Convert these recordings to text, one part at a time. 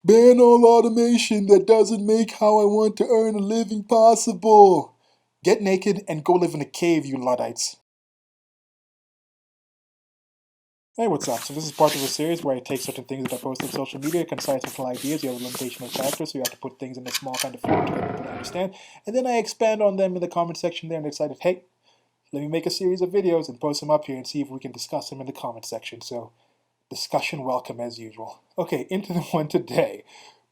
Ban all automation that doesn't make how I want to earn a living possible. Get naked and go live in a cave, you Luddites. Hey, what's up? So this is part of a series where I take certain things that I post on social media, concise little ideas. You have a limitation of characters, so you have to put things in a small kind of form to get people to understand. And then I expand on them in the comment section there and decided, hey, let me make a series of videos and post them up here and see if we can discuss them in the comment section. So, discussion welcome as usual. Okay, into the one today.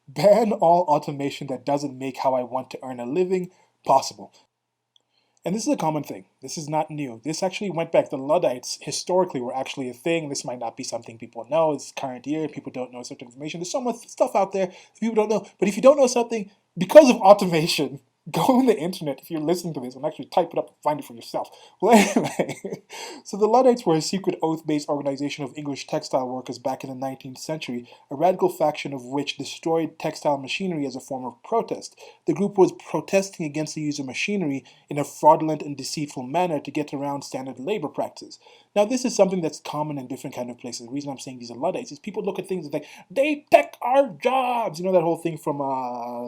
Ban all automation that doesn't make how I want to earn a living possible. And this is a common thing. This is not new. This actually went back. The Luddites historically were actually a thing. This might not be something people know. It's current year. People don't know certain information. There's so much stuff out there people don't know. But if you don't know something, because of automation, go on the internet if you're listening to this and actually type it up and find it for yourself. Well, anyway, so the Luddites were a secret oath-based organization of English textile workers back in the 19th century, a radical faction of which destroyed textile machinery as a form of protest. The group was protesting against the use of machinery in a fraudulent and deceitful manner to get around standard labor practices. Now, this is something that's common in different kind of places. The reason I'm saying these are Luddites is people look at things and think, they take our jobs. You know that whole thing from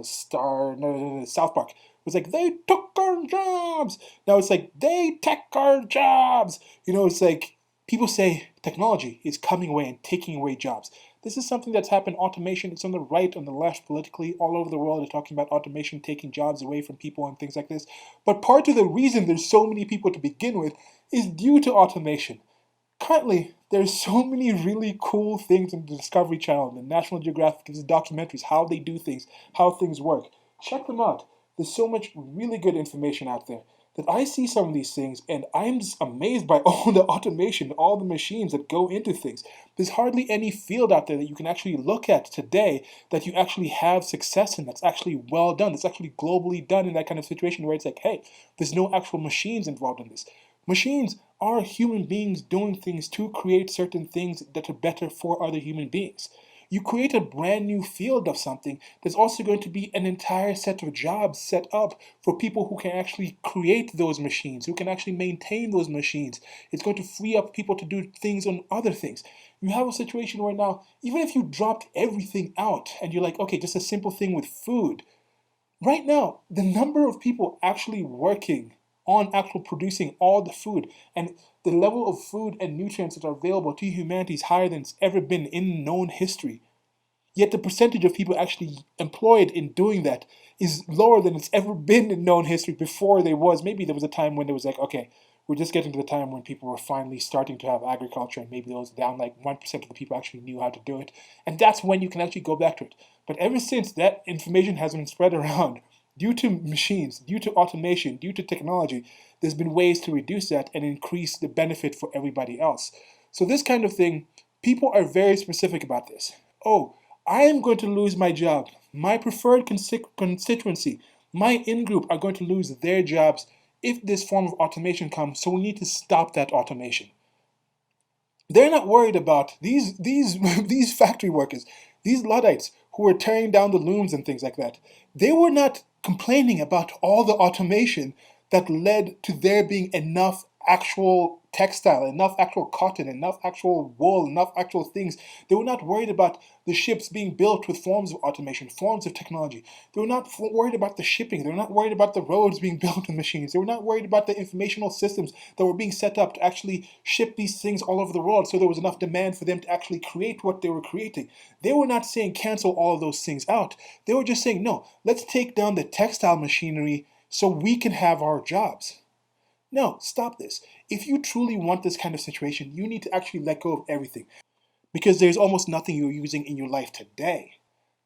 South Park. It's like, they took our jobs. Now it's like, they take our jobs. You know, it's like, people say technology is coming away and taking away jobs. This is something that's happened. Automation, it's on the right, on the left, politically, all over the world. They're talking about automation taking jobs away from people and things like this. But part of the reason there's so many people to begin with is due to automation. Currently, there's so many really cool things in the Discovery Channel, the National Geographic, these documentaries, how they do things, how things work. Check them out. There's so much really good information out there that I see some of these things and I'm just amazed by all the automation, all the machines that go into things. There's hardly any field out there that you can actually look at today that you actually have success in, that's actually well done, that's actually globally done in that kind of situation where it's like, hey, there's no actual machines involved in this. Machines are human beings doing things to create certain things that are better for other human beings. You create a brand new field of something, there's also going to be an entire set of jobs set up for people who can actually create those machines, who can actually maintain those machines. It's going to free up people to do things on other things. You have a situation where now, even if you dropped everything out and you're like, okay, just a simple thing with food, right now, the number of people actually working on actual producing all the food and the level of food and nutrients that are available to humanity is higher than it's ever been in known history. Yet the percentage of people actually employed in doing that is lower than it's ever been in known history before there was. Maybe there was a time when there was like, okay, we're just getting to the time when people were finally starting to have agriculture and maybe it was down like 1% of the people actually knew how to do it. And that's when you can actually go back to it. But ever since that information has been spread around, due to machines, due to automation, due to technology, there's been ways to reduce that and increase the benefit for everybody else. So this kind of thing, people are very specific about this. Oh, I am going to lose my job. My preferred constituency, my in-group are going to lose their jobs if this form of automation comes, so we need to stop that automation. They're not worried about these factory workers, these Luddites who were tearing down the looms and things like that. They were not complaining about all the automation that led to there being enough actual textile, enough actual cotton, enough actual wool, enough actual things. They were not worried about the ships being built with forms of automation, forms of technology. They were not worried about the shipping. They were not worried about the roads being built with machines. They were not worried about the informational systems that were being set up to actually ship these things all over the world so there was enough demand for them to actually create what they were creating. They were not saying cancel all of those things out. They were just saying, no, let's take down the textile machinery so we can have our jobs. No, stop this. If you truly want this kind of situation, you need to actually let go of everything because there's almost nothing you're using in your life today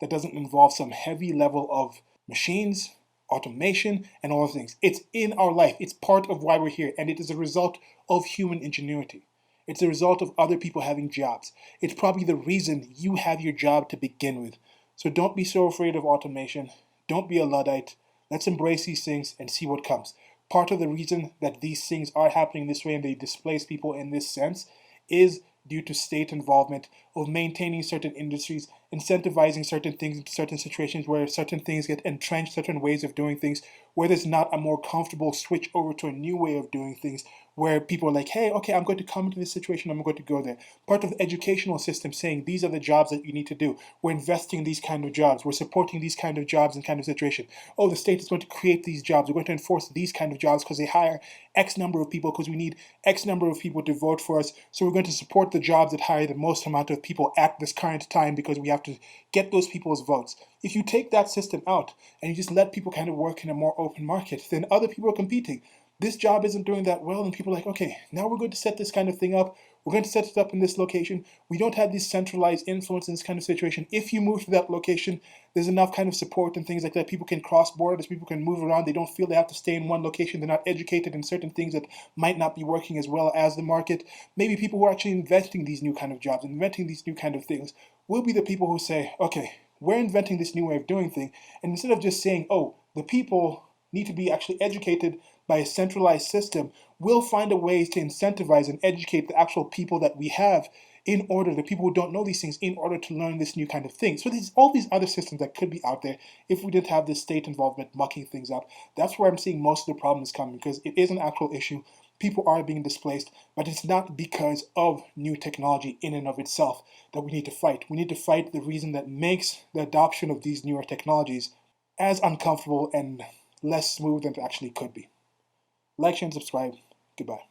that doesn't involve some heavy level of machines, automation, and all those things. It's in our life. It's part of why we're here, and it is a result of human ingenuity. It's a result of other people having jobs. It's probably the reason you have your job to begin with. So don't be so afraid of automation. Don't be a Luddite. Let's embrace these things and see what comes. Part of the reason that these things are happening this way and they displace people in this sense is due to state involvement of maintaining certain industries, incentivizing certain things into certain situations where certain things get entrenched, certain ways of doing things, where there's not a more comfortable switch over to a new way of doing things, where people are like, hey, okay, I'm going to come into this situation, I'm going to go there. Part of the educational system saying these are the jobs that you need to do. We're investing in these kind of jobs. We're supporting these kind of jobs and kind of situation. Oh, the state is going to create these jobs. We're going to enforce these kind of jobs because they hire X number of people because we need X number of people to vote for us. So we're going to support the jobs that hire the most amount of people at this current time because we have to get those people's votes. If you take that system out and you just let people kind of work in a more open market, then other people are competing. This job isn't doing that well, and people are like, okay, now we're going to set this kind of thing up. We're going to set it up in this location. We don't have this centralized influence in this kind of situation. If you move to that location, there's enough kind of support and things like that. People can cross borders, people can move around. They don't feel they have to stay in one location. They're not educated in certain things that might not be working as well as the market. Maybe people who are actually inventing these new kind of jobs, inventing these new kind of things, will be the people who say, okay, we're inventing this new way of doing things. And instead of just saying, oh, the people need to be actually educated by a centralized system, we'll find a way to incentivize and educate the actual people that we have in order, the people who don't know these things, in order to learn this new kind of thing. So there's all these other systems that could be out there if we didn't have this state involvement mucking things up. That's where I'm seeing most of the problems coming, because it is an actual issue. People are being displaced, but it's not because of new technology in and of itself that we need to fight. We need to fight the reason that makes the adoption of these newer technologies as uncomfortable and less smooth than it actually could be. Like, share, and subscribe. Goodbye.